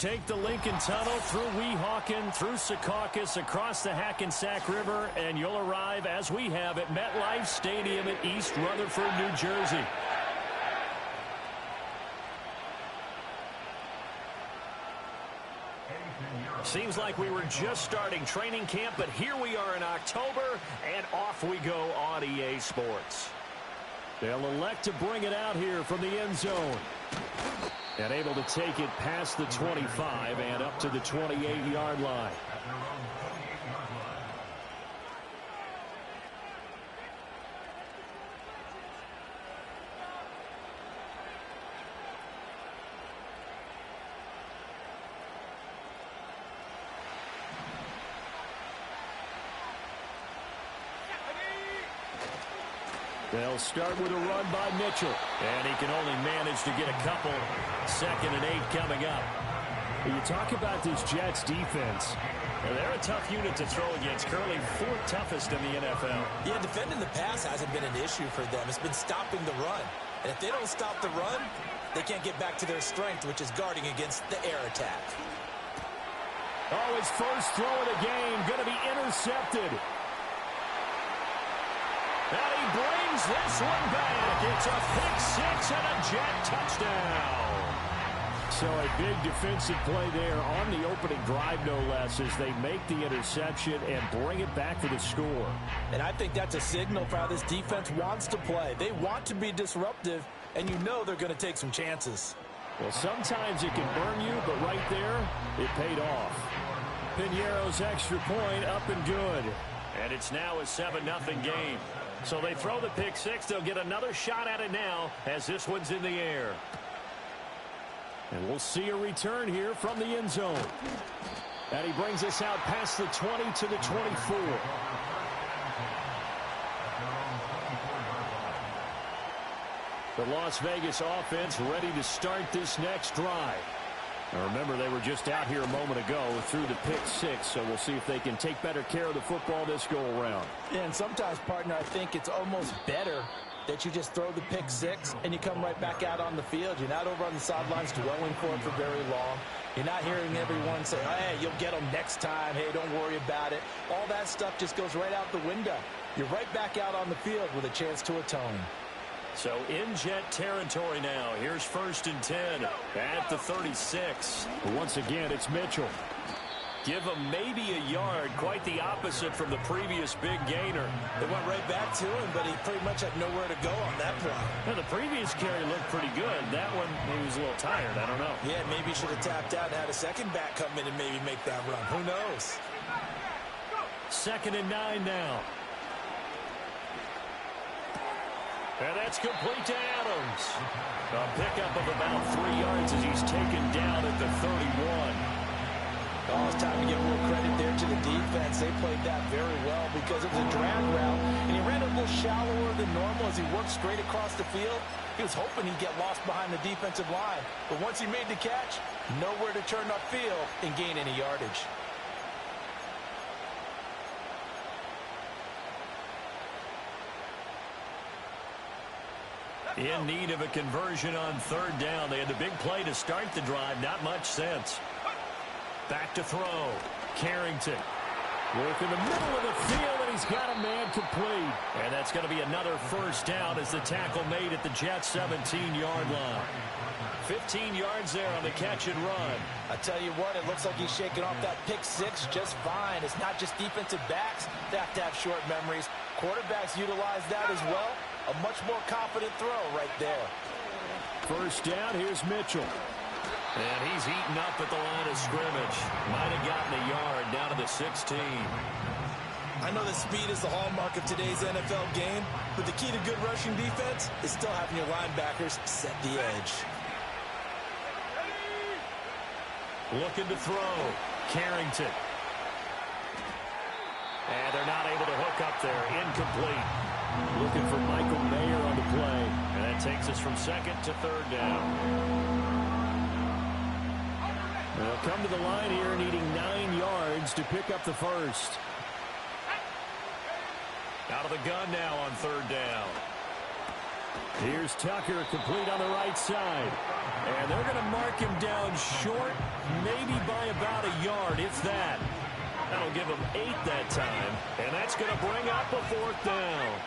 take the Lincoln Tunnel through Weehawken, through Secaucus, across the Hackensack River, and you'll arrive, as we have, at MetLife Stadium in East Rutherford, New Jersey. Seems like we were just starting training camp, but here we are in October, and off we go on EA Sports. They'll elect to bring it out here from the end zone. And able to take it past the 25 and up to the 28-yard line. They'll start with a run by Mitchell. And he can only manage to get a couple. 2nd and 8 coming up. When you talk about this Jets defense, they're a tough unit to throw against. Currently 4th toughest in the NFL. Yeah, defending the pass hasn't been an issue for them. It's been stopping the run. And if they don't stop the run, they can't get back to their strength, which is guarding against the air attack. Oh, his first throw of the game going to be intercepted. And he brings this one back. It's a pick-6 and a Jet touchdown. So a big defensive play there on the opening drive, no less, as they make the interception and bring it back for the score. And I think that's a signal for how this defense wants to play. They want to be disruptive, and you know they're going to take some chances. Well, sometimes it can burn you, but right there, it paid off. Piñeiro's extra point up and good. And it's now a 7-0 game. So they throw the pick-6. They'll get another shot at it now as this one's in the air. And we'll see a return here from the end zone. And he brings us out past the 20 to the 24. The Las Vegas offense ready to start this next drive. Now remember, they were just out here a moment ago through the pick-6, so we'll see if they can take better care of the football this go-around. Yeah, and sometimes, partner, I think it's almost better that you just throw the pick-6 and you come right back out on the field. You're not over on the sidelines dwelling for it for very long. You're not hearing everyone say, hey, you'll get them next time. Hey, don't worry about it. All that stuff just goes right out the window. You're right back out on the field with a chance to atone. So in Jet territory now. Here's 1st and 10 at the 36. But once again, it's Mitchell. Give him maybe a yard. Quite the opposite from the previous big gainer. It went right back to him, but he pretty much had nowhere to go on that play. Now, the previous carry looked pretty good. That one, he was a little tired. I don't know. Yeah, maybe he should have tapped out and had a second back come in and maybe make that run. Who knows? 2nd and 9 now. And that's complete to Adams. A pickup of about 3 yards as he's taken down at the 31. Oh, it's time to give a little credit there to the defense. They played that very well because it was a drag route, and he ran a little shallower than normal as he worked straight across the field. He was hoping he'd get lost behind the defensive line, but once he made the catch, nowhere to turn upfield and gain any yardage. In need of a conversion on 3rd down. They had the big play to start the drive. Not much sense. Back to throw. Carrington. Work in the middle of the field, and he's got a man complete. And that's going to be another 1st down as the tackle made at the Jets' 17-yard line. 15 yards there on the catch and run. I tell you what, it looks like he's shaking off that pick-6 just fine. It's not just defensive backs that have to have short memories. Quarterbacks utilize that as well. A much more confident throw right there. 1st down, here's Mitchell. And he's eaten up at the line of scrimmage. Might have gotten a yard down to the 16. I know that speed is the hallmark of today's NFL game, but the key to good rushing defense is still having your linebackers set the edge. Looking to throw. Carrington. And they're not able to hook up there. Incomplete. Looking for Michael Mayer on the play. And that takes us from 2nd to 3rd down. They'll come to the line here needing 9 yards to pick up the 1st. Out of the gun now on 3rd down. Here's Tucker, complete on the right side. And they're going to mark him down short, maybe by about a yard, if that. That'll give him 8 that time. And that's going to bring up a 4th down.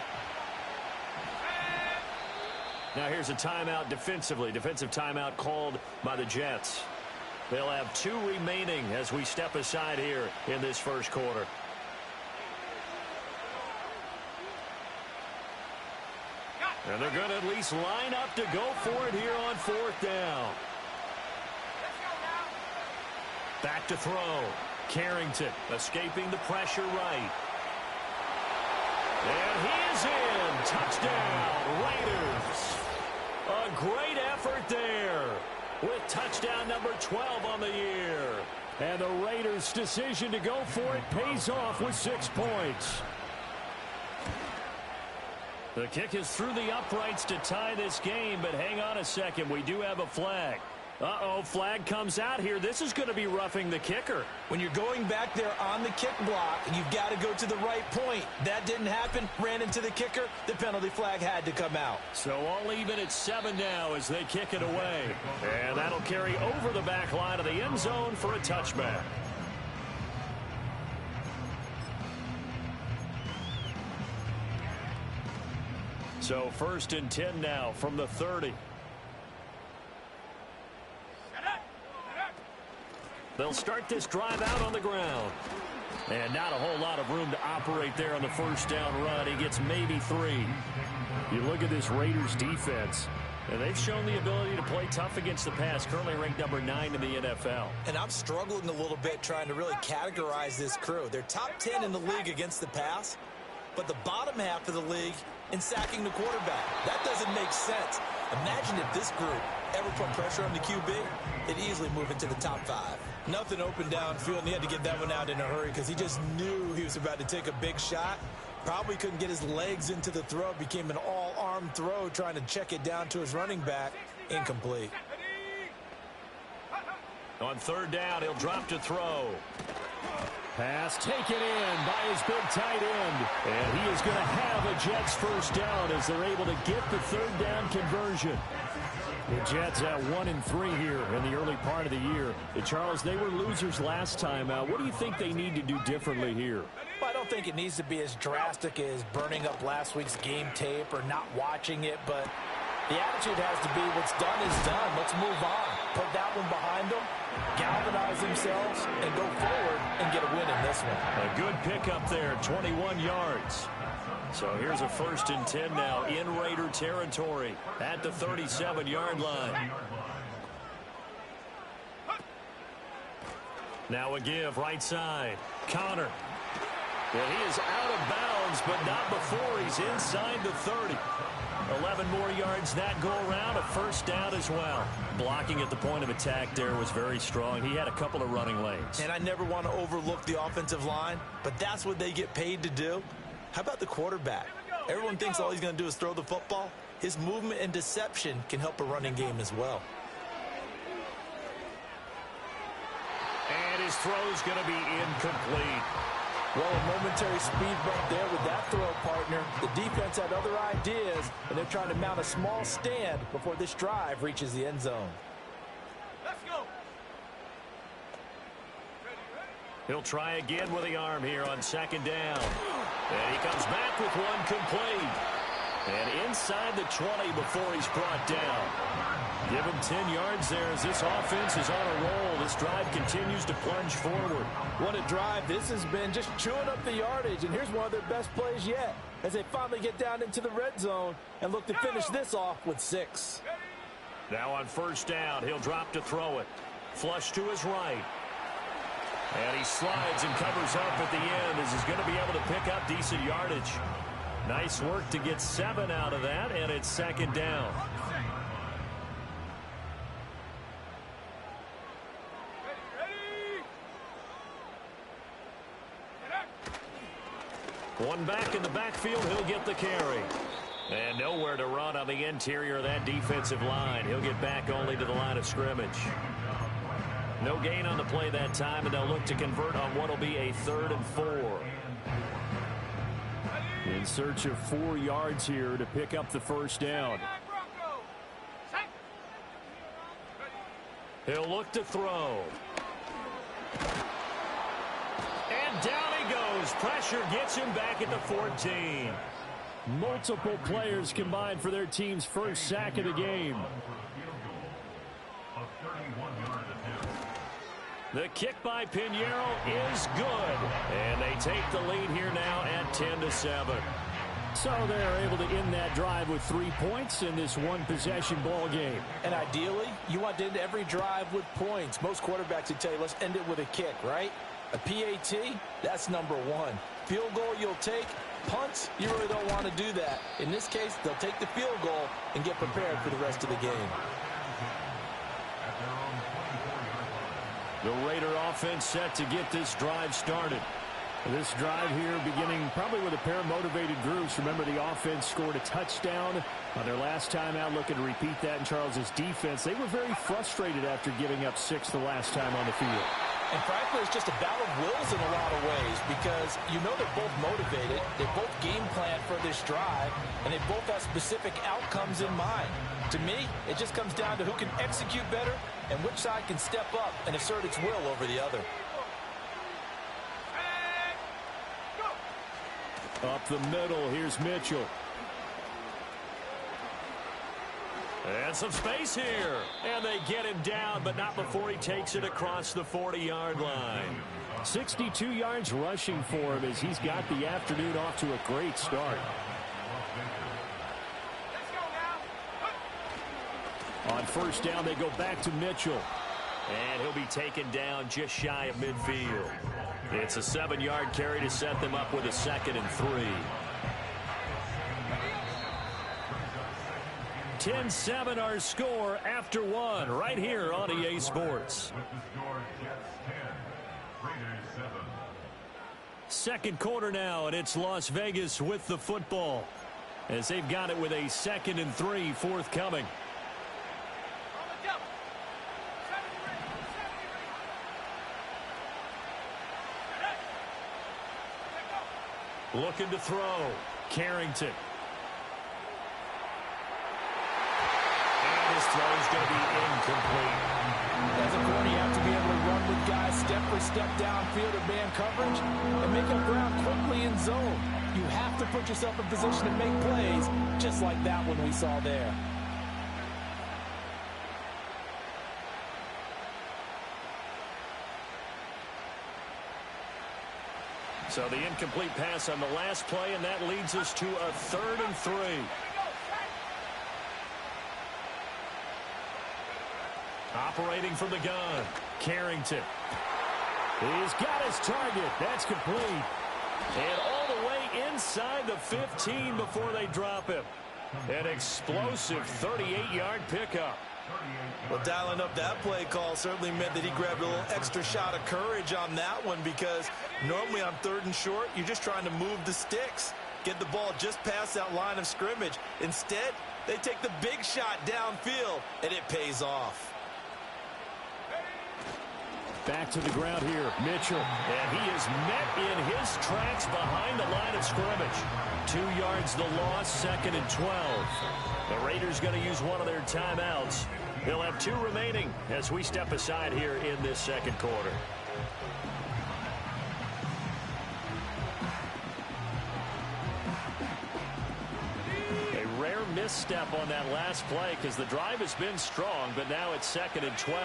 Now here's a timeout defensively. Defensive timeout called by the Jets. They'll have 2 remaining as we step aside here in this first quarter. And they're going to at least line up to go for it here on 4th down. Back to throw. Carrington escaping the pressure right. And he is in. Touchdown, Raiders. A great effort there with touchdown number 12 on the year. And the Raiders' decision to go for it pays off with 6 points. The kick is through the uprights to tie this game, but hang on a second. We do have a flag. Uh-oh, flag comes out here. This is going to be roughing the kicker. When you're going back there on the kick block, you've got to go to the right point. That didn't happen. Ran into the kicker. The penalty flag had to come out. So all even at 7 now as they kick it away. And that'll carry over the back line of the end zone for a touchback. So 1st and 10 now from the 30. They'll start this drive out on the ground. And not a whole lot of room to operate there on the 1st down run. He gets maybe 3. You look at this Raiders defense, and they've shown the ability to play tough against the pass, currently ranked number 9 in the NFL. And I'm struggling a little bit trying to really categorize this crew. They're top 10 in the league against the pass, but the bottom half of the league in sacking the quarterback. That doesn't make sense. Imagine if this group ever put pressure on the QB, it'd easily move into the top 5. Nothing open downfield, and he had to get that one out in a hurry because he just knew he was about to take a big shot. Probably couldn't get his legs into the throw. Became an all-arm throw trying to check it down to his running back. Incomplete. On 3rd down, he'll drop to throw. Pass taken in by his big tight end. And he is going to have a Jets 1st down as they're able to get the 3rd down conversion. The Jets at 1-3 here in the early part of the year. Charles, they were losers last time. What do you think they need to do differently here? Well, I don't think it needs to be as drastic as burning up last week's game tape or not watching it, but the attitude has to be what's done is done. Let's move on. Put that one behind them, galvanize themselves, and go forward and get a win in this one. A good pickup there, 21 yards. So here's a 1st and 10 now in Raider territory at the 37-yard line. Now a give right side. Connor. Well, he is out of bounds, but not before he's inside the 30. 11 more yards that go around, a 1st down as well. Blocking at the point of attack there was very strong. He had a couple of running lanes. And I never want to overlook the offensive line, but that's what they get paid to do. How about the quarterback? Everyone thinks all he's going to do is throw the football. His movement and deception can help a running game as well. And his throw's going to be incomplete. Well, a momentary speed bump there with that throw, partner. The defense had other ideas, and they're trying to mount a small stand before this drive reaches the end zone. Let's go. He'll try again with the arm here on 2nd down. And he comes back with one complete. And inside the 20 before he's brought down. Give him 10 yards there as this offense is on a roll. This drive continues to plunge forward. What a drive this has been, just chewing up the yardage. And here's one of their best plays yet as they finally get down into the red zone and look to finish this off with 6. Now on 1st down, he'll drop to throw it. Flush to his right. And he slides and covers up at the end as he's going to be able to pick up decent yardage. Nice work to get 7 out of that, and it's 2nd down. One back in the backfield, he'll get the carry. And nowhere to run on the interior of that defensive line. He'll get back only to the line of scrimmage. No gain on the play that time, and they'll look to convert on what will be a 3rd and 4. In search of 4 yards here to pick up the 1st down. He'll look to throw. And down he goes. Pressure gets him back at the 14. Multiple players combined for their team's first sack of the game. The kick by Pinheiro is good. And they take the lead here now at 10-7. So they're able to end that drive with 3 points in this one-possession ball game. And ideally, you want to end every drive with points. Most quarterbacks would tell you, let's end it with a kick, right? A PAT, that's number one. Field goal you'll take. Punts, you really don't want to do that. In this case, they'll take the field goal and get prepared for the rest of the game. The Raider offense set to get this drive started. This drive here beginning probably with a pair of motivated groups. Remember, the offense scored a touchdown on their last time out, looking to repeat that in Charles's defense. They were very frustrated after giving up 6 the last time on the field. And frankly, it's just a battle of wills in a lot of ways because you know they're both motivated, they both game plan for this drive, and they both have specific outcomes in mind. To me, it just comes down to who can execute better and which side can step up and assert its will over the other. Up the middle, here's Mitchell. And some space here. And they get him down, but not before he takes it across the 40-yard line. 62 yards rushing for him as he's got the afternoon off to a great start. On first down, they go back to Mitchell. And he'll be taken down just shy of midfield. It's a 7-yard carry to set them up with a 2nd and 3. 10-7 our score after 1 right here on EA Sports. Second quarter now, and it's Las Vegas with the football as they've got it with a 2nd and 3 forthcoming. Looking to throw. Carrington. And his throw is going to be incomplete. As a corner, you have to be able to run with guys step for step downfield or man coverage and make up ground quickly in zone. You have to put yourself in position to make plays just like that one we saw there. So the incomplete pass on the last play, and that leads us to a 3rd and 3. Operating from the gun, Carrington. He's got his target. That's complete. And all the way inside the 15 before they drop him. An explosive 38-yard pickup. Well, dialing up that play call certainly meant that he grabbed a little extra shot of courage on that one because normally on 3rd and short, you're just trying to move the sticks, get the ball just past that line of scrimmage. Instead, they take the big shot downfield, and it pays off. Back to the ground here, Mitchell. And he is met in his tracks behind the line of scrimmage. 2 yards the loss, 2nd and 12. The Raiders going to use one of their timeouts. They'll have 2 remaining as we step aside here in this second quarter. A rare misstep on that last play because the drive has been strong, but now it's 2nd and 12.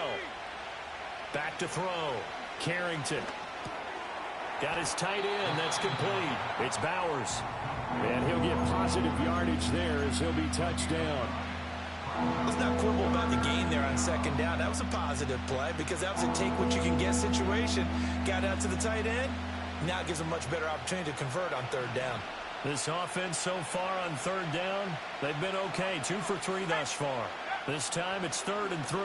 Back to throw. Carrington. Got his tight end. That's complete. It's Bowers. And he'll get positive yardage there as he'll be touched down. Let's not quibble about the gain there on 2nd down. That was a positive play because that was a take-what-you-can-get situation. Got out to the tight end. Now it gives a much better opportunity to convert on 3rd down. This offense so far on 3rd down, they've been okay. 2 for 3 thus far. This time it's 3rd and 3.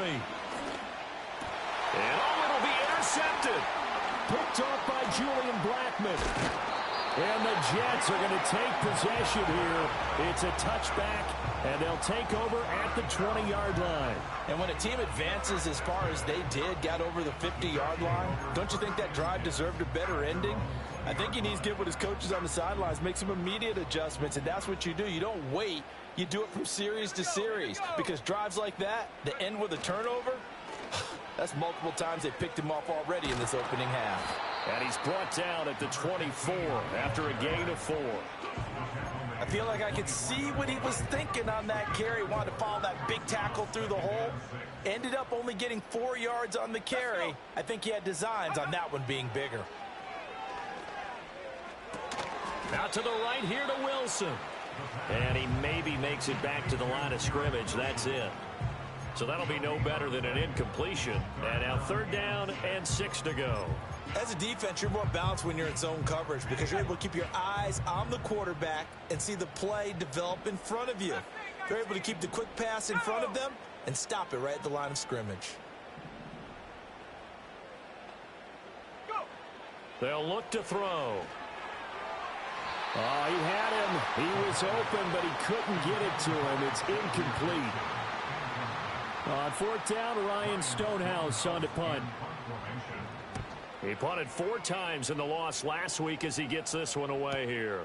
And it'll be intercepted. Picked off by Julian Blackman. And the Jets are going to take possession here. It's a touchback, and they'll take over at the 20-yard line. And when a team advances as far as they did, got over the 50-yard line, don't you think that drive deserved a better ending? I think he needs to get with his coaches on the sidelines, make some immediate adjustments, and that's what you do. You don't wait. You do it from series to series because drives like that, that end with a turnover, That's multiple times they picked him off already in this opening half. And he's brought down at the 24 after a gain of 4. I feel like I could see what he was thinking on that carry. Wanted to follow that big tackle through the hole. Ended up only getting 4 yards on the carry. I think he had designs on that one being bigger. Out to the right here to Wilson. And he maybe makes it back to the line of scrimmage. That's it. So that'll be no better than an incompletion. And now 3rd down and 6 to go. As a defense, you're more balanced when you're in zone coverage because you're able to keep your eyes on the quarterback and see the play develop in front of you. You're able to keep the quick pass in front of them and stop it right at the line of scrimmage. They'll look to throw. Oh, he had him. He was open, but he couldn't get it to him. It's incomplete. On 4th down, Ryan Stonehouse on to punt. He punted 4 times in the loss last week as he gets this one away here.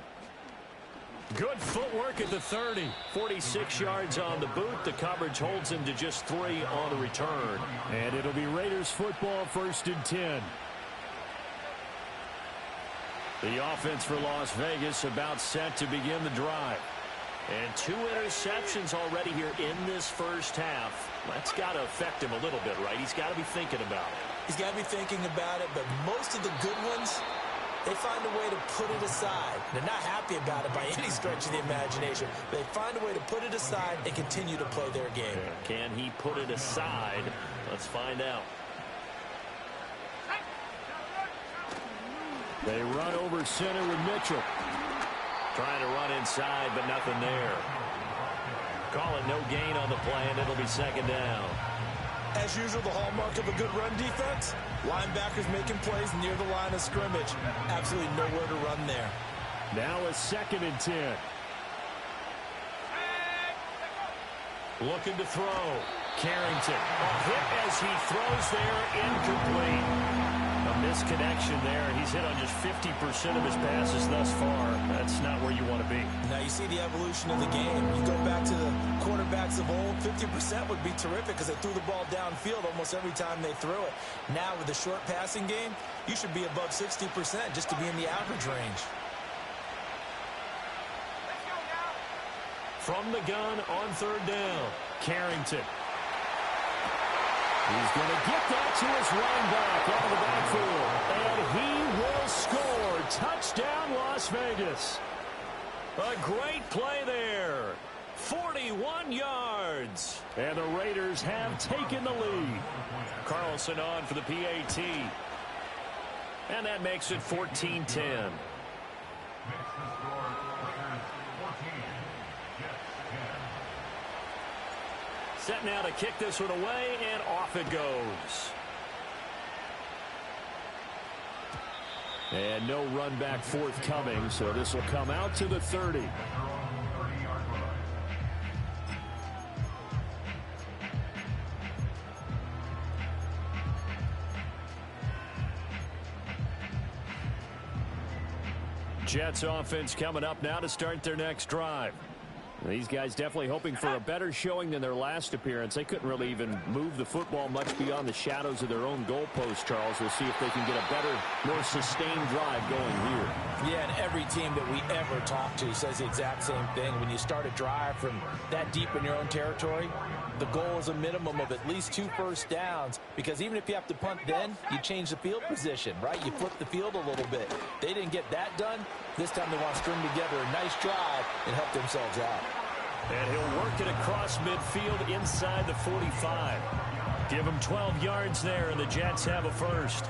Good footwork at the 30. 46 yards on the boot. The coverage holds him to just 3 on the return. And it'll be Raiders football, 1st and 10. The offense for Las Vegas about set to begin the drive. And 2 interceptions already here in this first half. That's got to affect him a little bit, right? He's got to be thinking about it. He's got to be thinking about it, but most of the good ones, they find a way to put it aside. They're not happy about it by any stretch of the imagination. They find a way to put it aside and continue to play their game. Can he put it aside? Let's find out. They run over center with Mitchell. Trying to run inside, but nothing there. Call it no gain on the play, and it'll be 2nd down. As usual, the hallmark of a good run defense, linebackers making plays near the line of scrimmage. Absolutely nowhere to run there. Now a 2nd and 10. Looking to throw. Carrington. A hit as he throws there, incomplete. A misconnection there, and he's hit on just 50% of his passes thus far. That's not where you want to be. Now you see the evolution of the game. You go back to the quarterbacks of old, 50% would be terrific because they threw the ball downfield almost every time they threw it. Now with the short passing game, you should be above 60% just to be in the average range. From the gun on 3rd down, Carrington. He's going to get that to his running back out of the backfield. And he will score. Touchdown, Las Vegas. A great play there. 41 yards. And the Raiders have taken the lead. Carlson on for the PAT. And that makes it 14-10. Set now to kick this one away, and off it goes. And no run back forthcoming, so this will come out to the 30. Jets offense coming up now to start their next drive. These guys definitely hoping for a better showing than their last appearance. They couldn't really even move the football much beyond the shadows of their own goalpost, Charles. We'll see if they can get a better, more sustained drive going here. Yeah, and every team that we ever talk to says the exact same thing. When you start a drive from that deep in your own territory, the goal is a minimum of at least 2 first downs, because even if you have to punt then, you change the field position, right? You flip the field a little bit. They didn't get that done. This time they want to string together a nice drive and help themselves out. And he'll work it across midfield inside the 45. Give him 12 yards there, and the Jets have a first.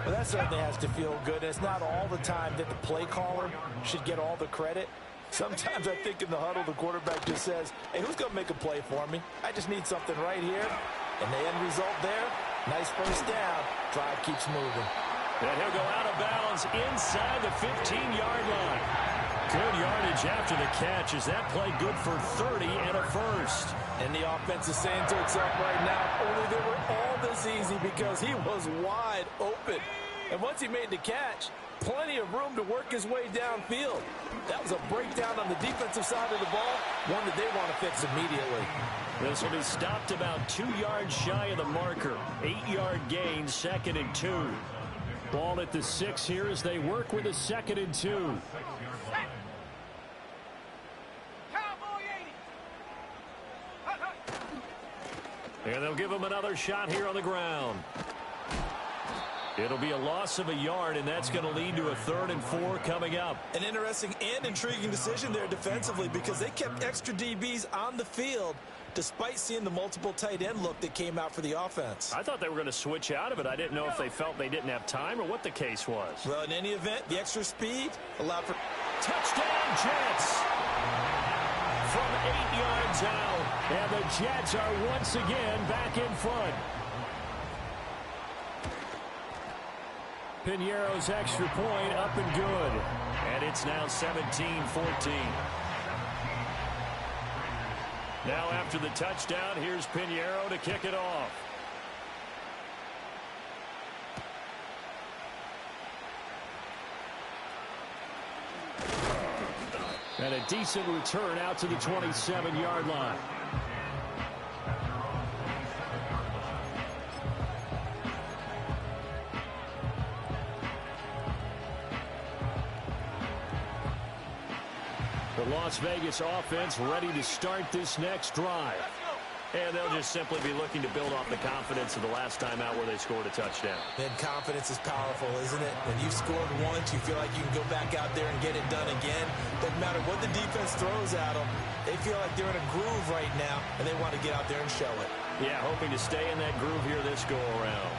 Well, that certainly has to feel good. It's not all the time that the play caller should get all the credit. Sometimes I think in the huddle, the quarterback just says, hey, who's going to make a play for me? I just need something right here. And the end result there, nice first down. Drive keeps moving. And he'll go out of bounds inside the 15-yard line. Good yardage after the catch. Is that play good for 30 and a first? And the offense is saying to itself right now, only they were all this easy because he was wide open. And once he made the catch, plenty of room to work his way downfield. That was a breakdown on the defensive side of the ball, one that they want to fix immediately. This will be stopped about 2 yards shy of the marker. 8-yard gain, 2nd and 2. Ball at the 6 here as they work with a 2nd and 2. And they'll give him another shot here on the ground. It'll be a loss of a yard, and that's going to lead to a 3rd and 4 coming up. An interesting and intriguing decision there defensively because they kept extra DBs on the field despite seeing the multiple tight end look that came out for the offense. I thought they were going to switch out of it. I didn't know if they felt they didn't have time or what the case was. Well, in any event, the extra speed allowed for touchdown Jets from 8 yards out. And the Jets are once again back in front. Piñeiro's extra point up and good. And it's now 17-14. Now after the touchdown, here's Piñeiro to kick it off. And a decent return out to the 27-yard line. The Las Vegas offense ready to start this next drive. And they'll just simply be looking to build off the confidence of the last time out where they scored a touchdown. And confidence is powerful, isn't it? When you've scored once, you feel like you can go back out there and get it done again. Doesn't matter what the defense throws at them. They feel like they're in a groove right now, and they want to get out there and show it. Yeah, hoping to stay in that groove here this go-around.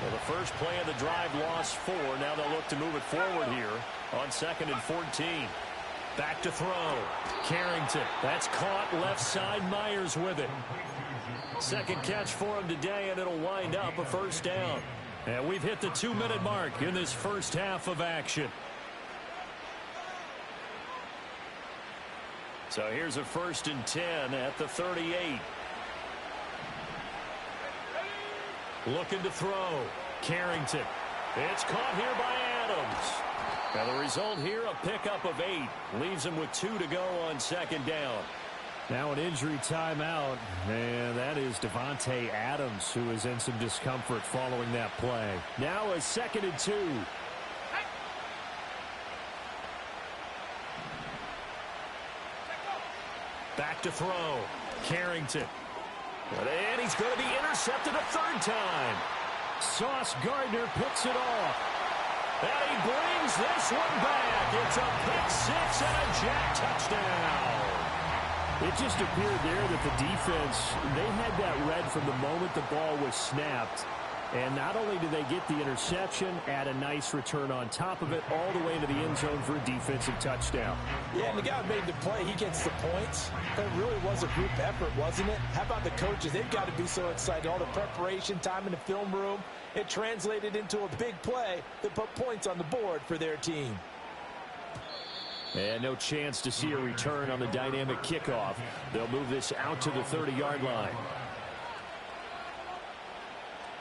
Well, the first play of the drive lost 4. Now they'll look to move it forward here on 2nd and 14. Back to throw. Carrington. That's caught left side. Myers with it. Second catch for him today, and it'll wind up a first down. And we've hit the 2-minute mark in this first half of action. So here's a 1st and 10 at the 38. Looking to throw. Carrington. It's caught here by Adams. Now the result here, a pickup of 8. Leaves him with 2 to go on 2nd down. Now an injury timeout, and that is Devontae Adams, who is in some discomfort following that play. Now a 2nd and 2. Back to throw. Carrington. And he's going to be intercepted a 3rd time. Sauce Gardner picks it off. And he brings this one back. It's a pick 6 and a Jet touchdown. It just appeared there that the defense, they had that read from the moment the ball was snapped. And not only did they get the interception, add a nice return on top of it, all the way into the end zone for a defensive touchdown. Yeah, and the guy made the play. He gets the points. It really was a group effort, wasn't it? How about the coaches? They've got to be so excited. All the preparation, time in the film room. It translated into a big play that put points on the board for their team. And no chance to see a return on the dynamic kickoff. They'll move this out to the 30-yard line.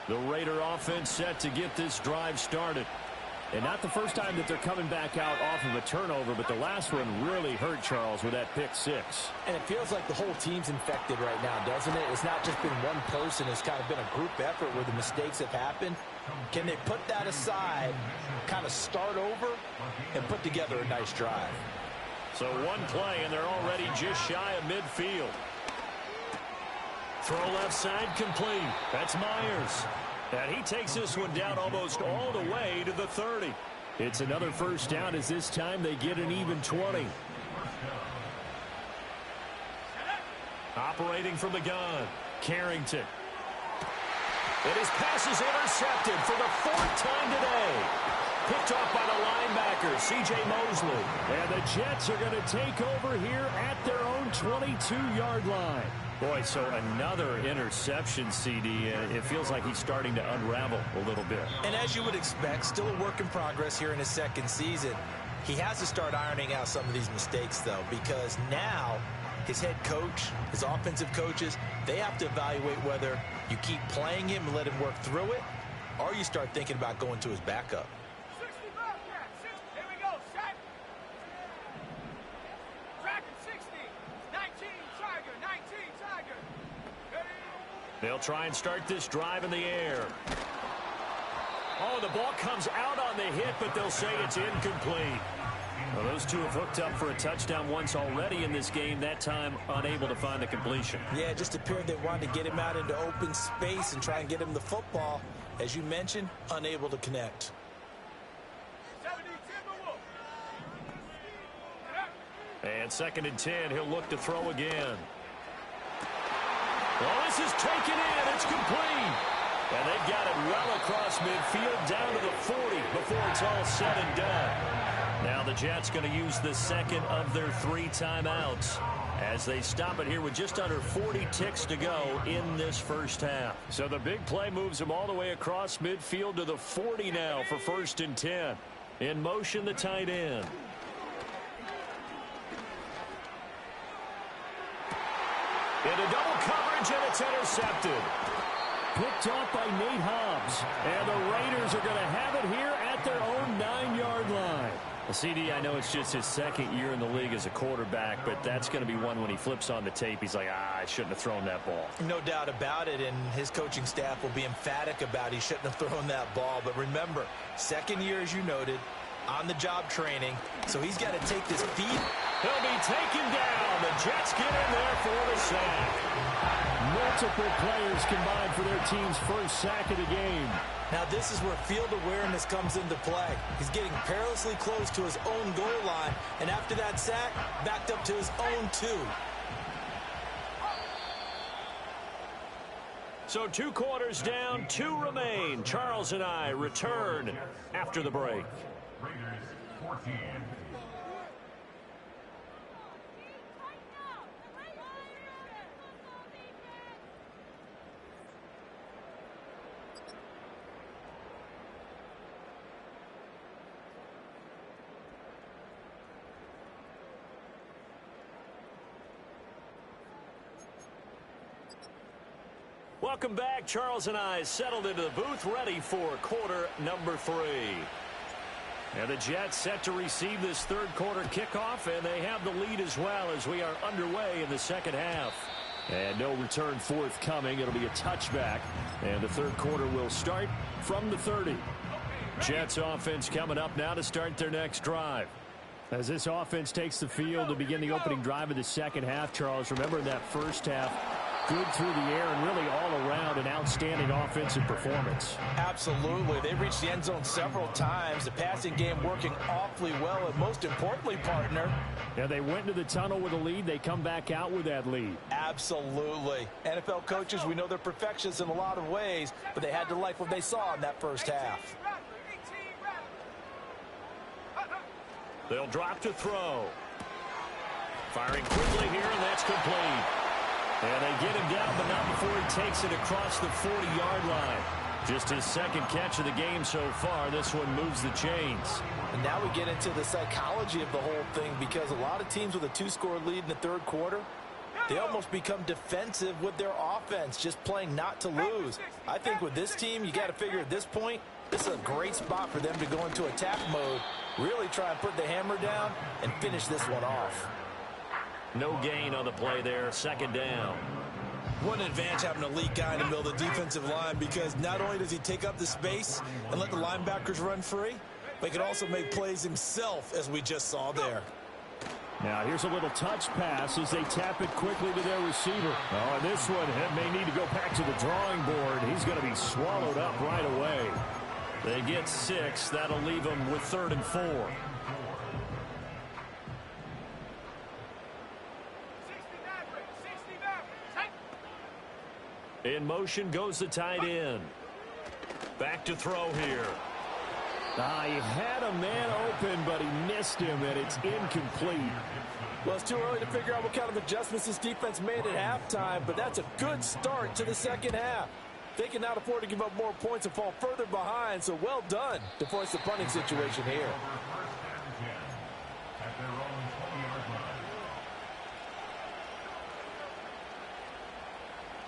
The Raider offense set to get this drive started. And not the first time that they're coming back out off of a turnover, but the last one really hurt, Charles, with that pick 6. And it feels like the whole team's infected right now, doesn't it? It's not just been one person. It's kind of been a group effort where the mistakes have happened. Can they put that aside, kind of start over, and put together a nice drive? So one play, and they're already just shy of midfield. Throw left side complete. That's Myers. And he takes this one down almost all the way to the 30. It's another first down as this time they get an even 20. Operating from the gun, Carrington. And his pass is intercepted for the 4th time today. Picked off by the linebacker, C.J. Mosley. And the Jets are going to take over here at their own 22-yard line. Boy, so another interception, CD. It feels like he's starting to unravel a little bit. And as you would expect, still a work in progress here in his 2nd season. He has to start ironing out some of these mistakes, though, because now his head coach, his offensive coaches, they have to evaluate whether you keep playing him and let him work through it, or you start thinking about going to his backup. 60 Bobcat. Here we go. Set. Dragon 60. 19 Tiger. 19 Tiger. Ready? They'll try and start this drive in the air. Oh, the ball comes out on the hit, but they'll say it's incomplete. Well, those two have hooked up for a touchdown once already in this game, that time unable to find the completion. Yeah, it just appeared they wanted to get him out into open space and try and get him the football. As you mentioned, unable to connect. 70 Timberwolf. And 2nd and 10, he'll look to throw again. Well, this is taken in. It's complete. And they've got it well across midfield down to the 40 before it's all said and done. Now the Jets going to use the second of their 3 timeouts as they stop it here with just under 40 ticks to go in this first half. So the big play moves them all the way across midfield to the 40 now for 1st and 10. In motion, the tight end. Into double coverage, and it's intercepted. Picked off by Nate Hobbs. And the Raiders are going to have it here at their own 9-yard line. Well, CD, I know it's just his 2nd year in the league as a quarterback, but that's going to be one when he flips on the tape. He's like, I shouldn't have thrown that ball. No doubt about it, and his coaching staff will be emphatic about he shouldn't have thrown that ball. But remember, 2nd year, as you noted, on-the-job training, so he's got to take this feed. He'll be taken down. The Jets get in there for the sack. Multiple players combined for their team's first sack of the game. Now this is where field awareness comes into play. He's getting perilously close to his own goal line, and after that sack, backed up to his own 2. So 2 quarters down, 2 remain. Charles and I return after the break. Raiders 14. Welcome back. Charles and I settled into the booth, ready for quarter number 3. And the Jets set to receive this 3rd quarter kickoff, and they have the lead as well as we are underway in the 2nd half. And no return forthcoming. It'll be a touchback, and the 3rd quarter will start from the 30. Jets offense coming up now to start their next drive. As this offense takes the field to begin the opening drive of the 2nd half, Charles, remember in that first half, good through the air and really all around an outstanding offensive performance. Absolutely. They reached the end zone several times. The passing game working awfully well, and most importantly, partner. Yeah, they went into the tunnel with a lead. They come back out with that lead. Absolutely. NFL coaches, we know they're perfectionists in a lot of ways, but they had to like what they saw in that first half. They'll drop to throw. Firing quickly here, and that's complete. And they get him down, but not before he takes it across the 40-yard line. Just his 2nd catch of the game so far. This one moves the chains. And now we get into the psychology of the whole thing, because a lot of teams with a 2-score lead in the 3rd quarter, they almost become defensive with their offense, just playing not to lose. I think with this team, you got to figure at this point, this is a great spot for them to go into attack mode, really try and put the hammer down and finish this one off. No gain on the play there. 2nd down. What an advantage having an elite guy in the middle of the defensive line, because not only does he take up the space and let the linebackers run free, but he can also make plays himself, as we just saw there. Now here's a little touch pass as they tap it quickly to their receiver. Oh, and this one may need to go back to the drawing board. He's going to be swallowed up right away. They get 6. That'll leave them with 3rd and 4. In motion goes the tight end. Back to throw here. He had a man open, but he missed him, and it's incomplete. Well, it's too early to figure out what kind of adjustments this defense made at halftime, but that's a good start to the 2nd half. They can not afford to give up more points and fall further behind, so well done to force the punting situation here.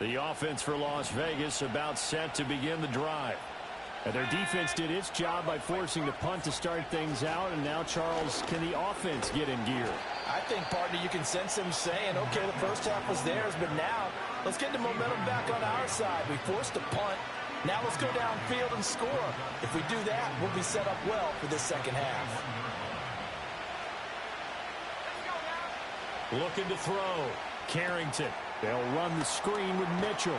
The offense for Las Vegas about set to begin the drive. And their defense did its job by forcing the punt to start things out. And now, Charles, can the offense get in gear? I think, partner, you can sense them saying, okay, the first half was theirs, but now let's get the momentum back on our side. We forced a punt. Now let's go downfield and score. If we do that, we'll be set up well for this second half. Looking to throw. Carrington. They'll run the screen with Mitchell.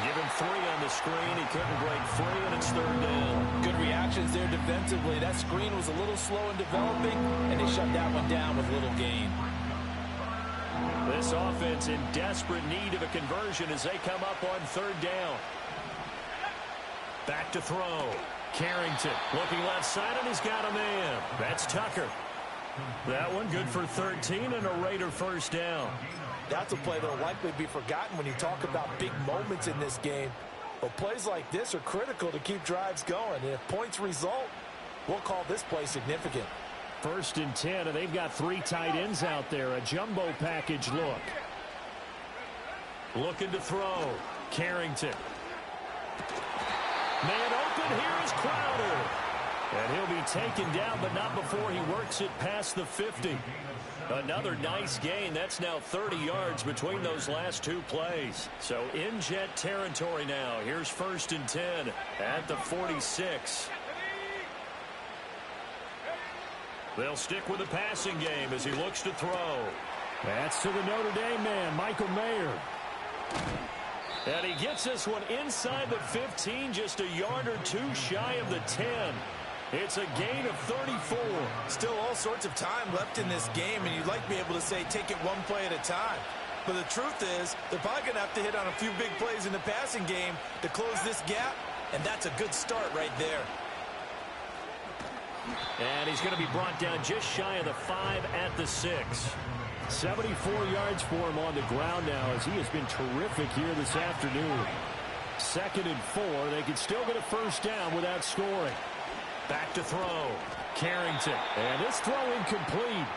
Give him 3 on the screen. He couldn't break free, and it's 3rd down. Good reactions there defensively. That screen was a little slow in developing, and they shut that one down with little gain. This offense in desperate need of a conversion as they come up on 3rd down. Back to throw. Carrington looking left side, and he's got a man. That's Tucker. That one good for 13 and a Raider first down. That's a play that will likely be forgotten when you talk about big moments in this game. But plays like this are critical to keep drives going. And if points result, we'll call this play significant. 1st and 10, and they've got 3 tight ends out there. A jumbo package look. Looking to throw. Carrington. Man open. Here is Crowder. And he'll be taken down, but not before he works it past the 50. Another nice gain. That's now 30 yards between those last 2 plays. So in Jet territory now. Here's 1st and 10 at the 46. They'll stick with the passing game as he looks to throw. That's to the Notre Dame man, Michael Mayer. And he gets this one inside the 15, just a yard or 2 shy of the 10. It's a gain of 34. Still all sorts of time left in this game, and you'd like to be able to say take it one play at a time. But the truth is, they're probably going to have to hit on a few big plays in the passing game to close this gap, and that's a good start right there. And he's going to be brought down just shy of the 5 at the 6. 74 yards for him on the ground now as he has been terrific here this afternoon. 2nd and 4. They could still get a first down without scoring. Back to throw. Carrington. And this throw incomplete.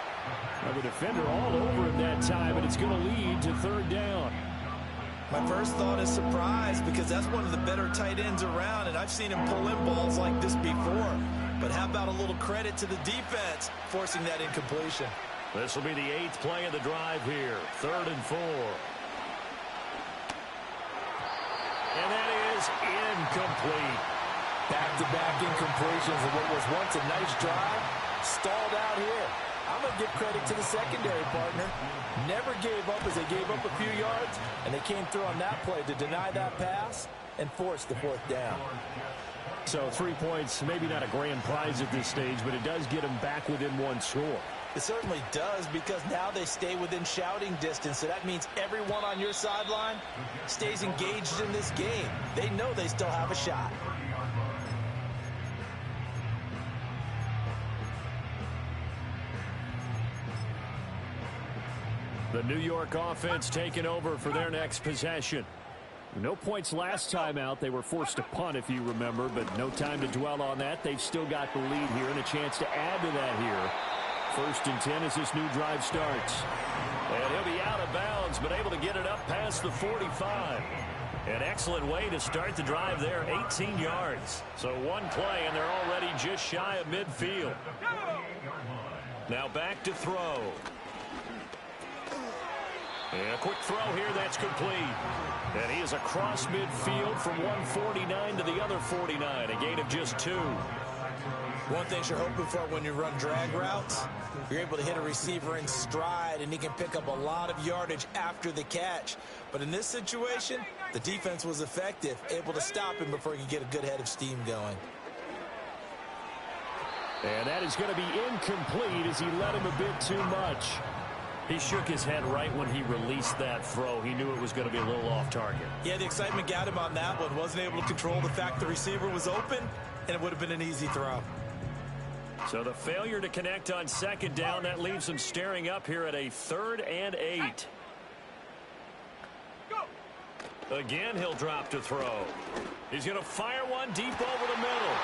Now the defender all over him that time, and it's going to lead to 3rd down. My first thought is surprise because that's one of the better tight ends around, and I've seen him pull in balls like this before. But how about a little credit to the defense forcing that incompletion? This will be the 8th play of the drive here. 3rd and 4. And that is incomplete. Back-to-back incompletions of what was once a nice drive, stalled out here. I'm going to give credit to the secondary partner. Never gave up as they gave up a few yards, and they came through on that play to deny that pass and force the 4th down. So 3 points, maybe not a grand prize at this stage, but it does get them back within 1 score. It certainly does because now they stay within shouting distance, so that means everyone on your sideline stays engaged in this game. They know they still have a shot. The New York offense taking over for their next possession. No points last time out. They were forced to punt, if you remember, but no time to dwell on that. They've still got the lead here and a chance to add to that here. 1st and 10 as this new drive starts. And he'll be out of bounds, but able to get it up past the 45. An excellent way to start the drive there, 18 yards. So 1 play, and they're already just shy of midfield. Now back to throw. And a quick throw here, that's complete. And he is across midfield from 149 to the other 49, a gain of just 2. One thing you're hoping for when you run drag routes, you're able to hit a receiver in stride, and he can pick up a lot of yardage after the catch. But in this situation, the defense was effective, able to stop him before he could get a good head of steam going. And that is going to be incomplete as he let him a bit too much. He shook his head right when he released that throw. He knew it was going to be a little off target. Yeah, the excitement got him on that one. Wasn't able to control the fact the receiver was open, and it would have been an easy throw. So the failure to connect on 2nd down, that leaves him staring up here at a 3rd and 8. Again, he'll drop to throw. He's going to fire one deep over the middle.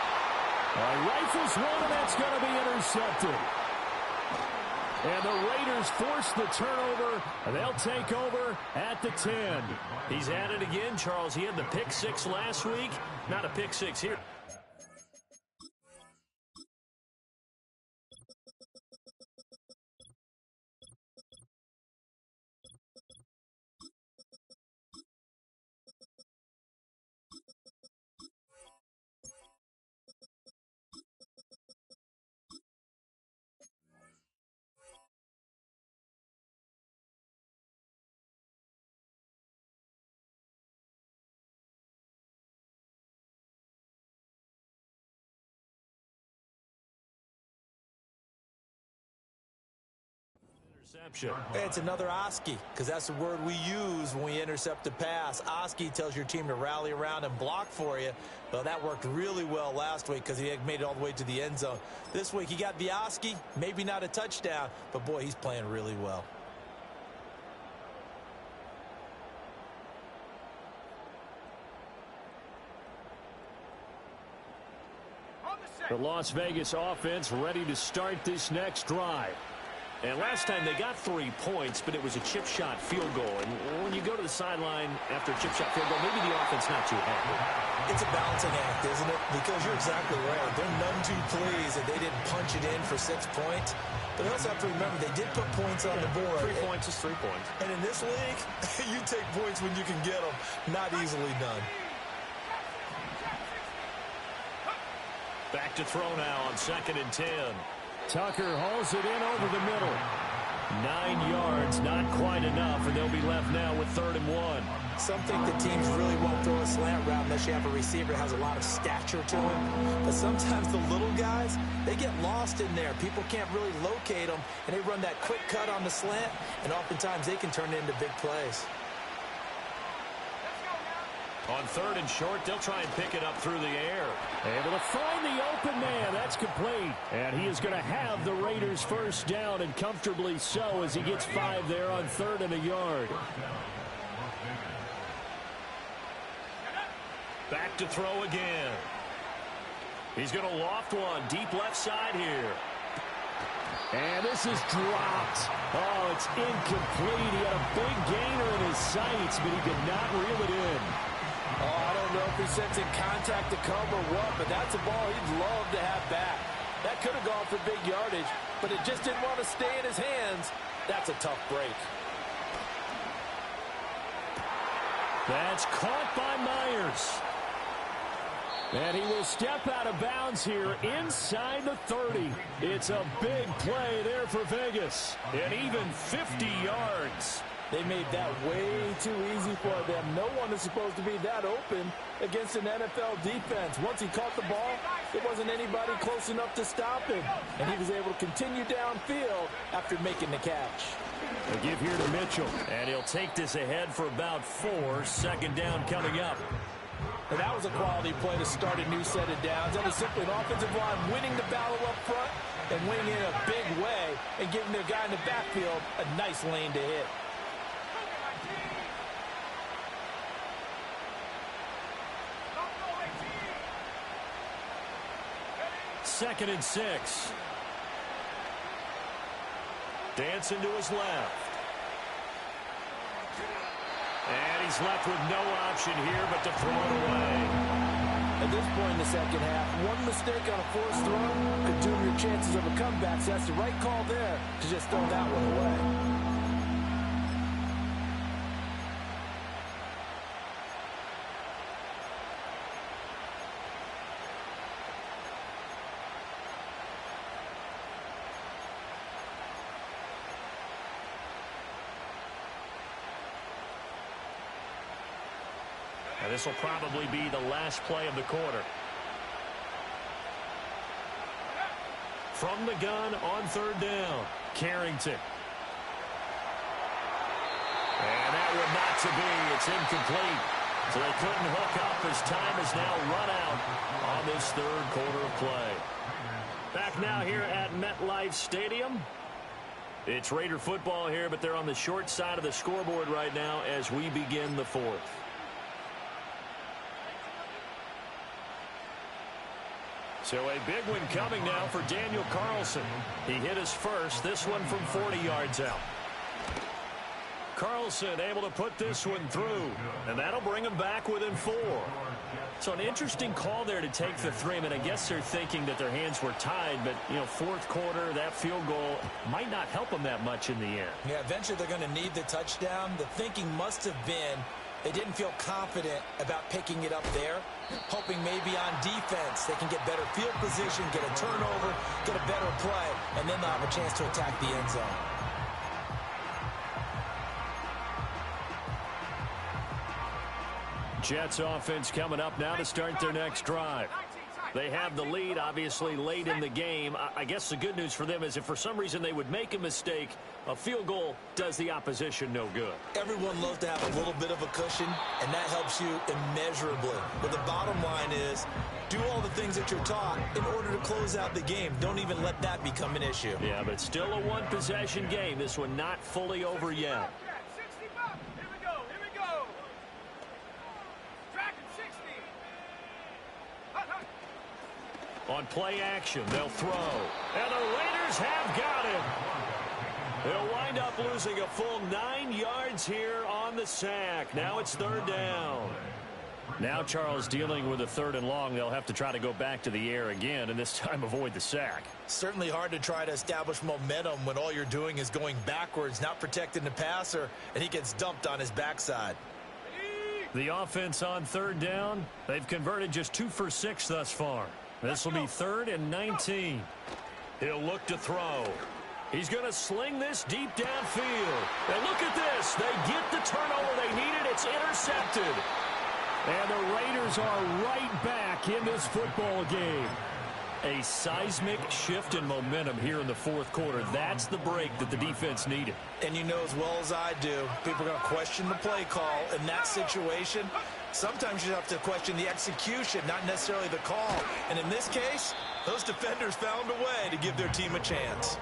Rifles one, and that's going to be intercepted. And the Raiders force the turnover. They'll take over at the 10. He's at it again, Charles. He had the pick six last week. Not a pick six here. Interception. It's another Oski, because that's the word we use when we intercept a pass. Oski tells your team to rally around and block for you. Well, that worked really well last week because he had made it all the way to the end zone. This week he got the Oski, maybe not a touchdown, but boy, he's playing really well. The Las Vegas offense ready to start this next drive. And last time they got 3 points, but it was a chip shot field goal. And when you go to the sideline after a chip shot field goal, maybe the offense not too happy. It's a balancing act, isn't it? Because you're exactly right. They're none too pleased that they didn't punch it in for 6 points. But you also have to remember they did put points on the board. 3 points is 3 points. And in this league, you take points when you can get them. Not easily done. Back to throw now on 2nd and 10. Tucker hauls it in over the middle. 9 yards, not quite enough, and they'll be left now with 3rd and 1. Some think the teams really won't throw a slant route unless you have a receiver that has a lot of stature to him. But sometimes the little guys, they get lost in there. People can't really locate them, and they run that quick cut on the slant, and oftentimes they can turn it into big plays. On 3rd and short, they'll try and pick it up through the air. Able to find the open man. That's complete. And he is going to have the Raiders first down, and comfortably so, as he gets 5 there on 3rd and a yard. Back to throw again. He's going to loft one deep left side here. And this is dropped. Oh, it's incomplete. He had a big gainer in his sights, but he could not reel it in. Oh, I don't know if he's sensing contact to come or what, but that's a ball he'd love to have back. That could have gone for big yardage, but it just didn't want to stay in his hands. That's a tough break. That's caught by Myers. And he will step out of bounds here inside the 30. It's a big play there for Vegas. And even 50 yards. They made that way too easy for them. No one is supposed to be that open against an NFL defense. Once he caught the ball, there wasn't anybody close enough to stop him. And he was able to continue downfield after making the catch. A give here to Mitchell. And he'll take this ahead for about 4. 2nd down coming up. And that was a quality play to start a new set of downs. That was simply an offensive line winning the battle up front and winning in a big way and giving their guy in the backfield a nice lane to hit. Second and 6. Dancing to his left. And he's left with no option here but to throw it away. At this point in the second half, one mistake on a forced throw could doom your chances of a comeback. So that's the right call there to just throw that one away. And this will probably be the last play of the quarter. From the gun on 3rd down, Carrington. And that one not to be. It's incomplete. So they couldn't hook up as time has now run out on this 3rd quarter of play. Back now here at MetLife Stadium. It's Raider football here, but they're on the short side of the scoreboard right now as we begin the 4th. So a big one coming now for Daniel Carlson. He hit his first, this one from 40 yards out. Carlson able to put this one through, and that'll bring him back within 4. So an interesting call there to take the 3. I mean, I guess they're thinking that their hands were tied, but, you know, fourth quarter, that field goal might not help them that much in the end. Yeah, eventually they're going to need the touchdown. The thinking must have been they didn't feel confident about picking it up there, hoping maybe on defense they can get better field position, get a turnover, get a better play, and then they'll have a chance to attack the end zone. Jets offense coming up now to start their next drive. They have the lead, obviously, late in the game. I guess the good news for them is if for some reason they would make a mistake, a field goal does the opposition no good. Everyone loves to have a little bit of a cushion, and that helps you immeasurably. But the bottom line is, do all the things that you're taught in order to close out the game. Don't even let that become an issue. Yeah, but still a one-possession game. This one not fully over yet. On play action, they'll throw. And the Raiders have got him. They'll wind up losing a full 9 yards here on the sack. Now it's third down. Now Charles dealing with a 3rd and long. They'll have to try to go back to the air again, and this time avoid the sack. Certainly hard to try to establish momentum when all you're doing is going backwards, not protecting the passer, and he gets dumped on his backside. The offense on 3rd down, they've converted just 2 for 6 thus far. This will be 3rd and 19. He'll look to throw. He's going to sling this deep downfield. And look at this. They get the turnover they needed. It's intercepted. And the Raiders are right back in this football game. A seismic shift in momentum here in the fourth quarter. That's the break that the defense needed. And you know as well as I do, people are going to question the play call in that situation. Sometimes you have to question the execution, not necessarily the call. And in this case, those defenders found a way to give their team a chance.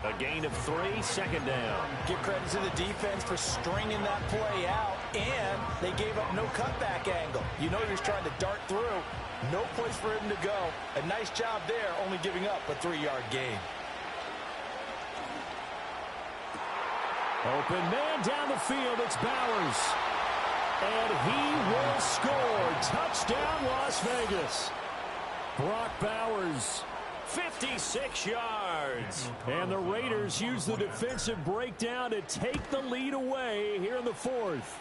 A gain of 3, 2nd down. Give credit to the defense for stringing that play out, and they gave up no cutback angle. You know he was trying to dart through. No place for him to go. A nice job there, only giving up a 3-yard gain. Open man down the field. It's Bowers. And he will score. Touchdown, Las Vegas. Brock Bowers. 56 yards. And the Raiders use the defensive breakdown to take the lead away here in the 4th.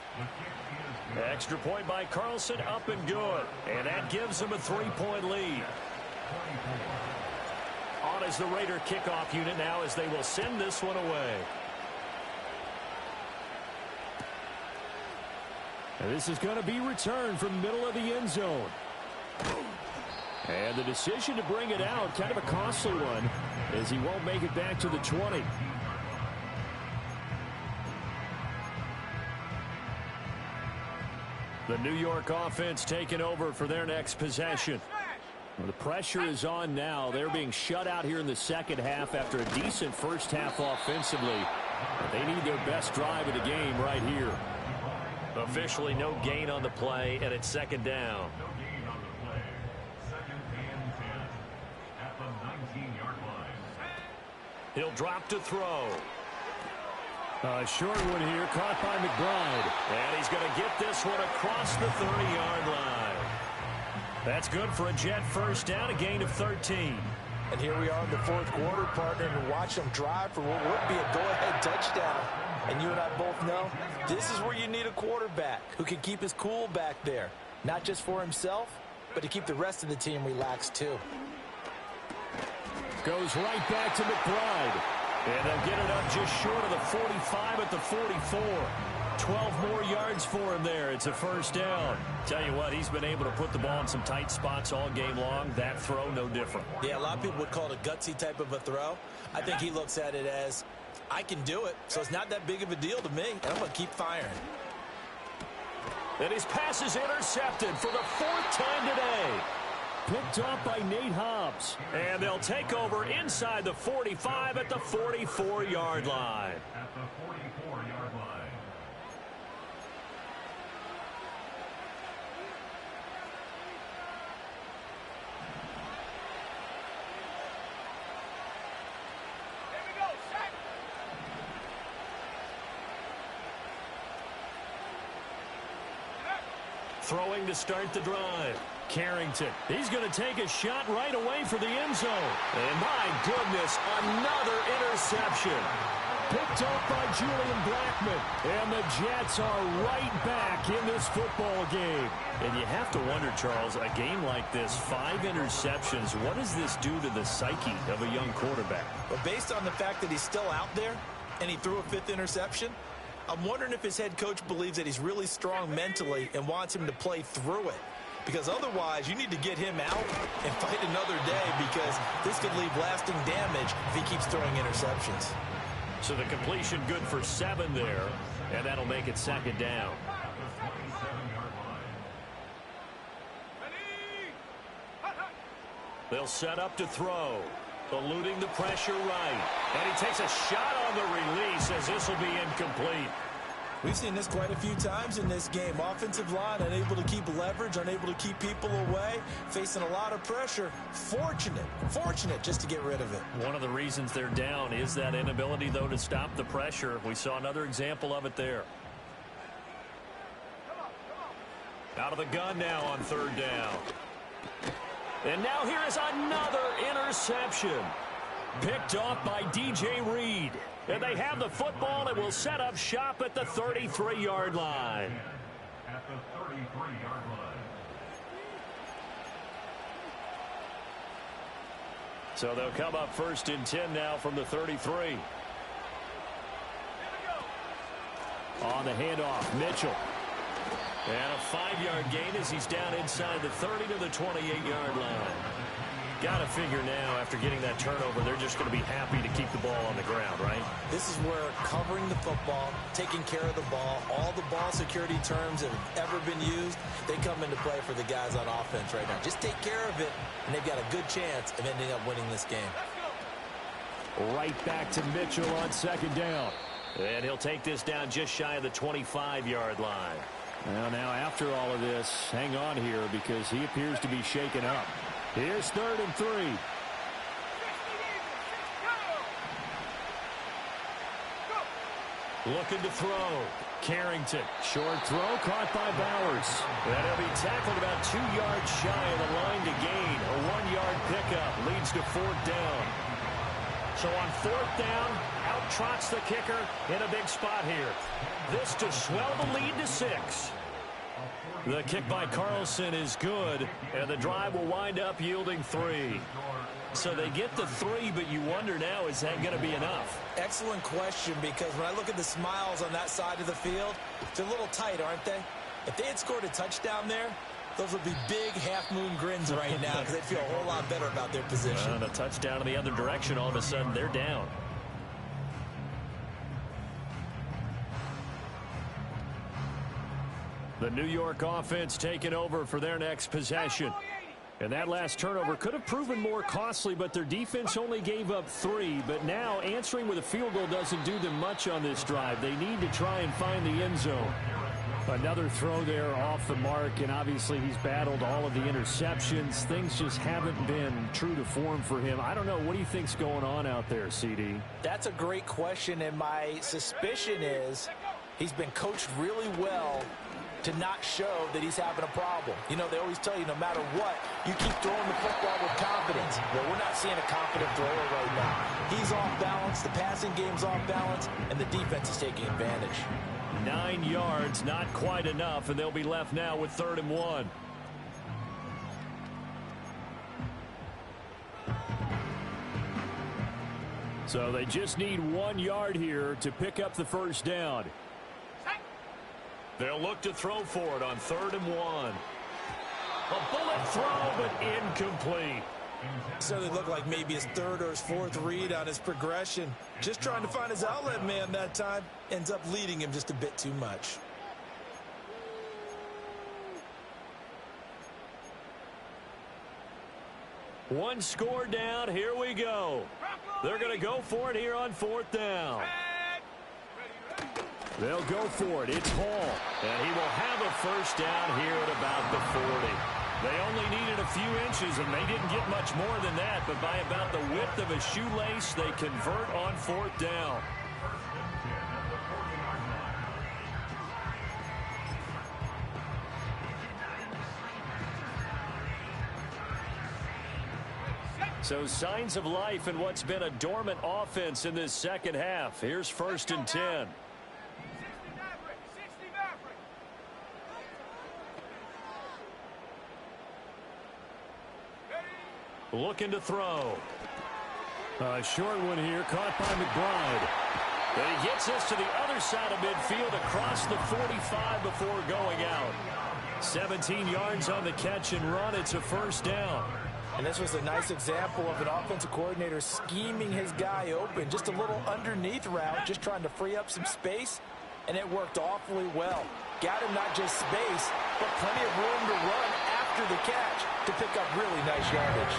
Extra point by Carlson, up and good. And that gives them a 3-point lead. On is the Raider kickoff unit now as they will send this one away. And this is going to be returned from the middle of the end zone. And the decision to bring it out, kind of a costly one, as he won't make it back to the 20. The New York offense taking over for their next possession. Well, the pressure is on now. They're being shut out here in the second half after a decent first half offensively. But they need their best drive of the game right here. Officially no gain on the play, and it's 2nd down. No gain on the play. 2nd and 10 at the 19-yard line. He'll drop to throw. A short one here, caught by McBride. And he's going to get this one across the 30-yard line. That's good for a Jet first down, a gain of 13. And here we are in the 4th quarter, partner, and watch them drive for what would be a go-ahead touchdown. And you and I both know this is where you need a quarterback who can keep his cool back there. Not just for himself, but to keep the rest of the team relaxed too. Goes right back to McBride. And they'll get it up just short of the 45 at the 44. 12 more yards for him there. It's a first down. Tell you what, he's been able to put the ball in some tight spots all game long. That throw, no different. Yeah, a lot of people would call it a gutsy type of a throw. I think he looks at it as, I can do it, so it's not that big of a deal to me, and I'm going to keep firing. And his pass is intercepted for the 4th time today. Picked off by Nate Hobbs. And they'll take over inside the 45 at the 44-yard line. At the 44-yard line. Throwing to start the drive. Carrington. He's going to take a shot right away for the end zone. And my goodness, another interception. Picked off by Julian Blackman. And the Jets are right back in this football game. And you have to wonder, Charles, a game like this, 5 interceptions, what does this do to the psyche of a young quarterback? But based on the fact that he's still out there and he threw a 5th interception, I'm wondering if his head coach believes that he's really strong mentally and wants him to play through it. Because otherwise, you need to get him out and fight another day, because this could leave lasting damage if he keeps throwing interceptions. So the completion good for 7 there, and that'll make it 2nd down. They'll set up to throw. Eluding the pressure right. And he takes a shot on the release as this will be incomplete. We've seen this quite a few times in this game. Offensive line unable to keep leverage, unable to keep people away, facing a lot of pressure. Fortunate just to get rid of it. One of the reasons they're down is that inability, though, to stop the pressure. We saw another example of it there. Out of the gun now on 3rd down. And now here is another interception. Picked off by DJ Reed. And they have the football and will set up shop at the 33-yard line. At the 33-yard line. So they'll come up 1st and 10 now from the 33. On the handoff, Mitchell. And a 5-yard gain as he's down inside the 30 to the 28-yard line. Got to figure now, after getting that turnover, they're just going to be happy to keep the ball on the ground, right? This is where covering the football, taking care of the ball, all the ball security terms that have ever been used, they come into play for the guys on offense right now. Just take care of it, and they've got a good chance of ending up winning this game. Right back to Mitchell on 2nd down. And he'll take this down just shy of the 25-yard line. Well, now after all of this, hang on here, because he appears to be shaken up. Here's 3rd and 3. Looking to throw. Carrington. Short throw caught by Bowers. And he'll be tackled about 2 yards shy of the line to gain. A 1-yard pickup leads to 4th down. So on 4th down, out trots the kicker in a big spot here. This to swell the lead to 6. The kick by Carlson is good, and the drive will wind up yielding 3. So they get the 3, but you wonder now, is that going to be enough? Excellent question, because when I look at the smiles on that side of the field, they're a little tight, aren't they? If they had scored a touchdown there, those would be big half-moon grins right now, because they'd feel a whole lot better about their position. And a touchdown in the other direction, all of a sudden they're down. The New York offense taking over for their next possession. And that last turnover could have proven more costly, but their defense only gave up 3. But now answering with a field goal doesn't do them much on this drive. They need to try and find the end zone. Another throw there off the mark, and obviously he's battled all of the interceptions. Things just haven't been true to form for him. I don't know. What do you think's going on out there, CD? That's a great question, and my suspicion is he's been coached really well to not show that he's having a problem. You know, they always tell you no matter what, you keep throwing the football with confidence. Well, we're not seeing a confident thrower right now. He's off balance, the passing game's off balance, and the defense is taking advantage. 9 yards, not quite enough, and they'll be left now with 3rd and 1. So they just need 1 yard here to pick up the 1st down. They'll look to throw for it on 3rd and 1. A bullet throw, but incomplete. So they look like maybe his 3rd or his 4th read on his progression. Just trying to find his outlet man that time. Ends up leading him just a bit too much. One score down. Here we go. They're going to go for it here on 4th down. They'll go for it. It's Hall. And he will have a 1st down here at about the 40. They only needed a few inches, and they didn't get much more than that. But by about the width of a shoelace, they convert on 4th down. So signs of life in what's been a dormant offense in this second half. Here's 1st and 10. 60 Maverick, 60 Maverick. Ready? Looking to throw. A short one here, caught by McBride. And he gets this to the other side of midfield across the 45 before going out. 17 yards on the catch and run. It's a 1st down. And this was a nice example of an offensive coordinator scheming his guy open. Just a little underneath route, just trying to free up some space, and it worked awfully well. Got him not just space, but plenty of room to run after the catch to pick up really nice yardage.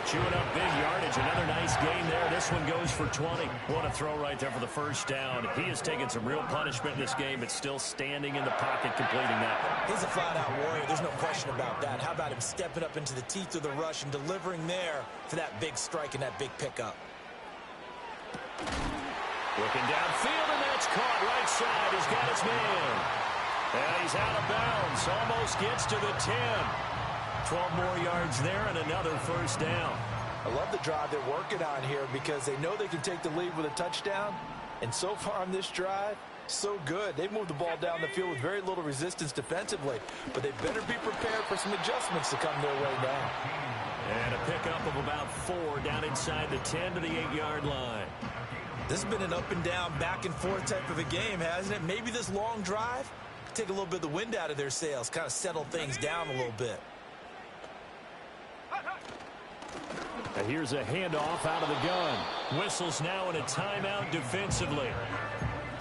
Chewing up big yardage. Another nice gain there. This one goes for 20. What a throw right there for the 1st down. He has taken some real punishment in this game, but still standing in the pocket completing that. He's a flat-out warrior. There's no question about that. How about him stepping up into the teeth of the rush and delivering there for that big strike and that big pickup? Looking downfield, and that's caught right side. He's got his man. And he's out of bounds. Almost gets to the 10. 12 more yards there and another 1st down. I love the drive they're working on here because they know they can take the lead with a touchdown. And so far on this drive, so good. They've moved the ball down the field with very little resistance defensively. But they better be prepared for some adjustments to come their way now. And a pickup of about 4 down inside the 10 to the 8-yard line. This has been an up and down, back and forth type of a game, hasn't it? Maybe this long drive could take a little bit of the wind out of their sails, kind of settle things down a little bit. And here's a handoff out of the gun. Whistles now in a timeout defensively.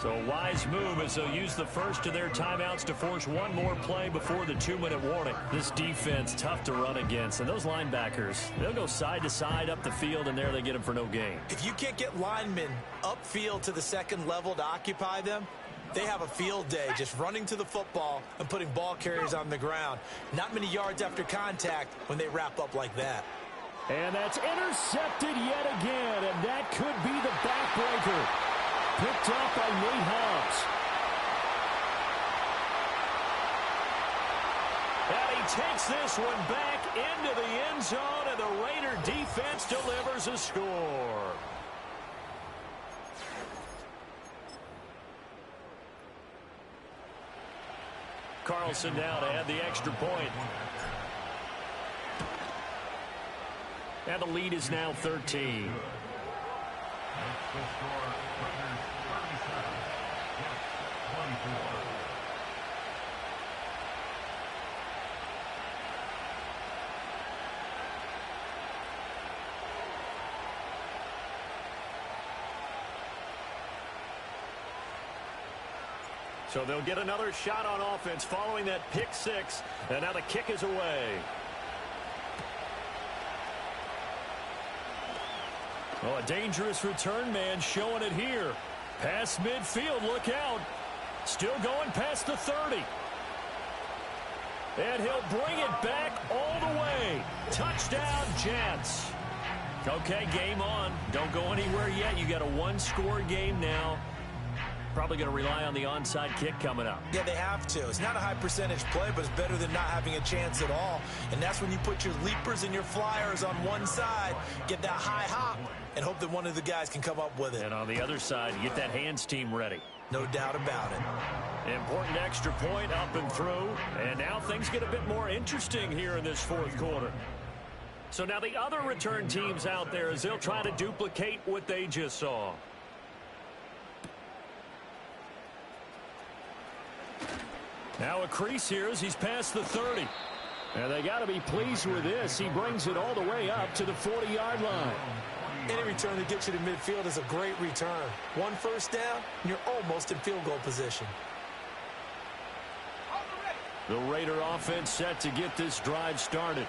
So a wise move as they'll use the first of their timeouts to force one more play before the 2-minute warning. This defense tough to run against. And those linebackers, they'll go side to side up the field, and there they get them for no gain. If you can't get linemen upfield to the second level to occupy them, they have a field day just running to the football and putting ball carriers on the ground. Not many yards after contact when they wrap up like that. And that's intercepted yet again, and that could be the backbreaker. Picked up by Nate Hobbs. And he takes this one back into the end zone, and the Raider defense delivers a score. Carlson now to add the extra point. And the lead is now 13. So they'll get another shot on offense following that pick six. And now the kick is away. Oh, a dangerous return man showing it here. Past midfield, look out. Still going past the 30. And he'll bring it back all the way. Touchdown, Jets. Okay, game on. Don't go anywhere yet. You got a one-score game now. Probably going to rely on the onside kick coming up. Yeah, they have to. It's not a high percentage play, but it's better than not having a chance at all. And that's when you put your leapers and your flyers on one side, get that high hop, and hope that one of the guys can come up with it. And on the other side, you get that hands team ready. No doubt about it. Important extra point up and through. And now things get a bit more interesting here in this fourth quarter. So now the other return teams out there as they'll try to duplicate what they just saw. Now a crease here as he's past the 30. And they got to be pleased with this. He brings it all the way up to the 40-yard line. Any return that gets you to midfield is a great return. One first down, and you're almost in field goal position. The Raider offense set to get this drive started.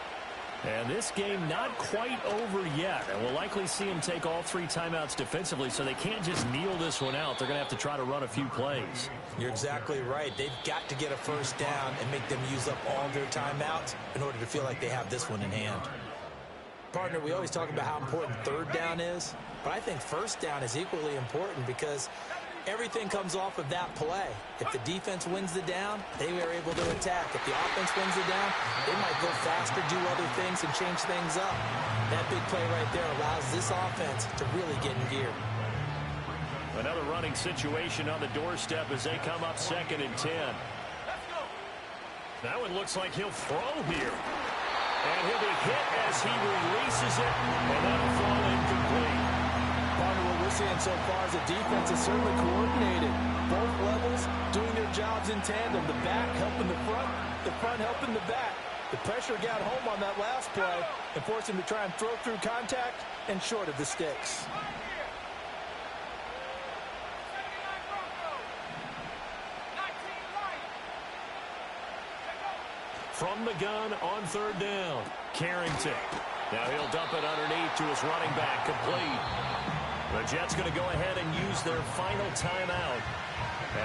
And this game not quite over yet. And we'll likely see him take all three timeouts defensively, so they can't just kneel this one out. They're going to have to try to run a few plays. You're exactly right. They've got to get a first down and make them use up all their timeouts in order to feel like they have this one in hand. Partner, we always talk about how important third down is, but I think first down is equally important because Everything comes off of that play. If the defense wins the down, they are able to attack. If the offense wins the down, they might go faster, do other things, and change things up. That big play right there allows this offense to really get in gear. Another running situation on the doorstep as they come up 2nd and 10. That one looks like he'll throw here. And he'll be hit as he releases it, and that'll fall incomplete. Partner, what we're seeing so far is the defense is certainly coordinated. Both levels doing their jobs in tandem. The back helping the front helping the back. The pressure got home on that last play and forced him to try and throw through contact and short of the sticks. From the gun on 3rd down, Carrington. Now he'll dump it underneath to his running back, complete. The Jets going to go ahead and use their final timeout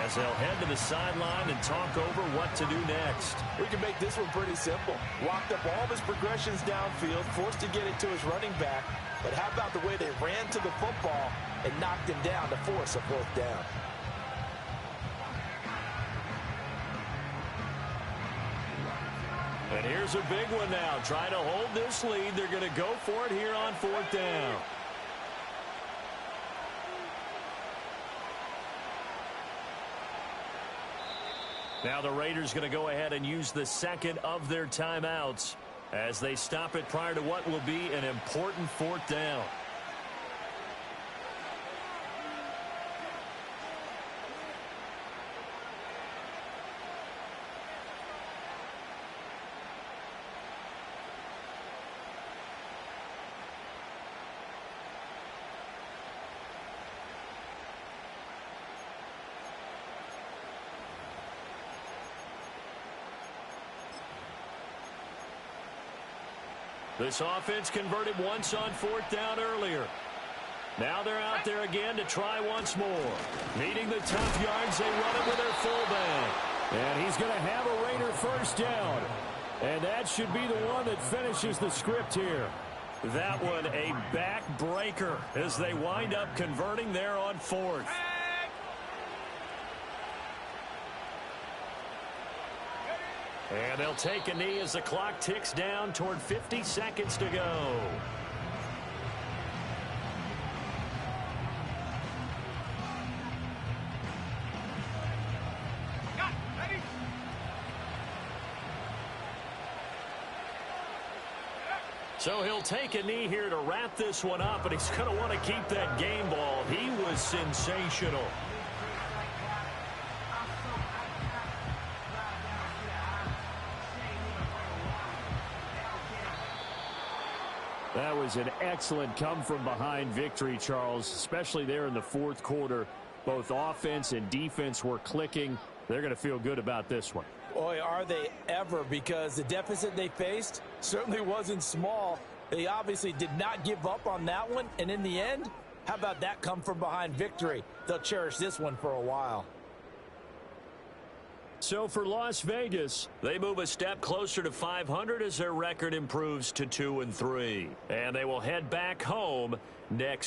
as they'll head to the sideline and talk over what to do next. We can make this one pretty simple. Walked up all of his progressions downfield, forced to get it to his running back. But how about the way they ran to the football and knocked him down to force a 4th down? And here's a big one now. Trying to hold this lead. They're going to go for it here on 4th down. Now the Raiders going to go ahead and use the 2nd of their timeouts as they stop it prior to what will be an important 4th down. This offense converted once on 4th down earlier. Now they're out there again to try once more. Needing the tough yards, they run it with their fullback. And he's going to have a Raider 1st down. And that should be the one that finishes the script here. That one a backbreaker as they wind up converting there on 4th. And they'll take a knee as the clock ticks down toward 50 seconds to go. So he'll take a knee here to wrap this one up, and he's going to want to keep that game ball. He was sensational. That was an excellent come-from-behind victory, Charles, especially there in the 4th quarter. Both offense and defense were clicking. They're going to feel good about this one. Boy, are they ever, because the deficit they faced certainly wasn't small. They obviously did not give up on that one, and in the end, how about that come-from-behind victory? They'll cherish this one for a while. So for Las Vegas, they move a step closer to 500 as their record improves to 2-3. And they will head back home next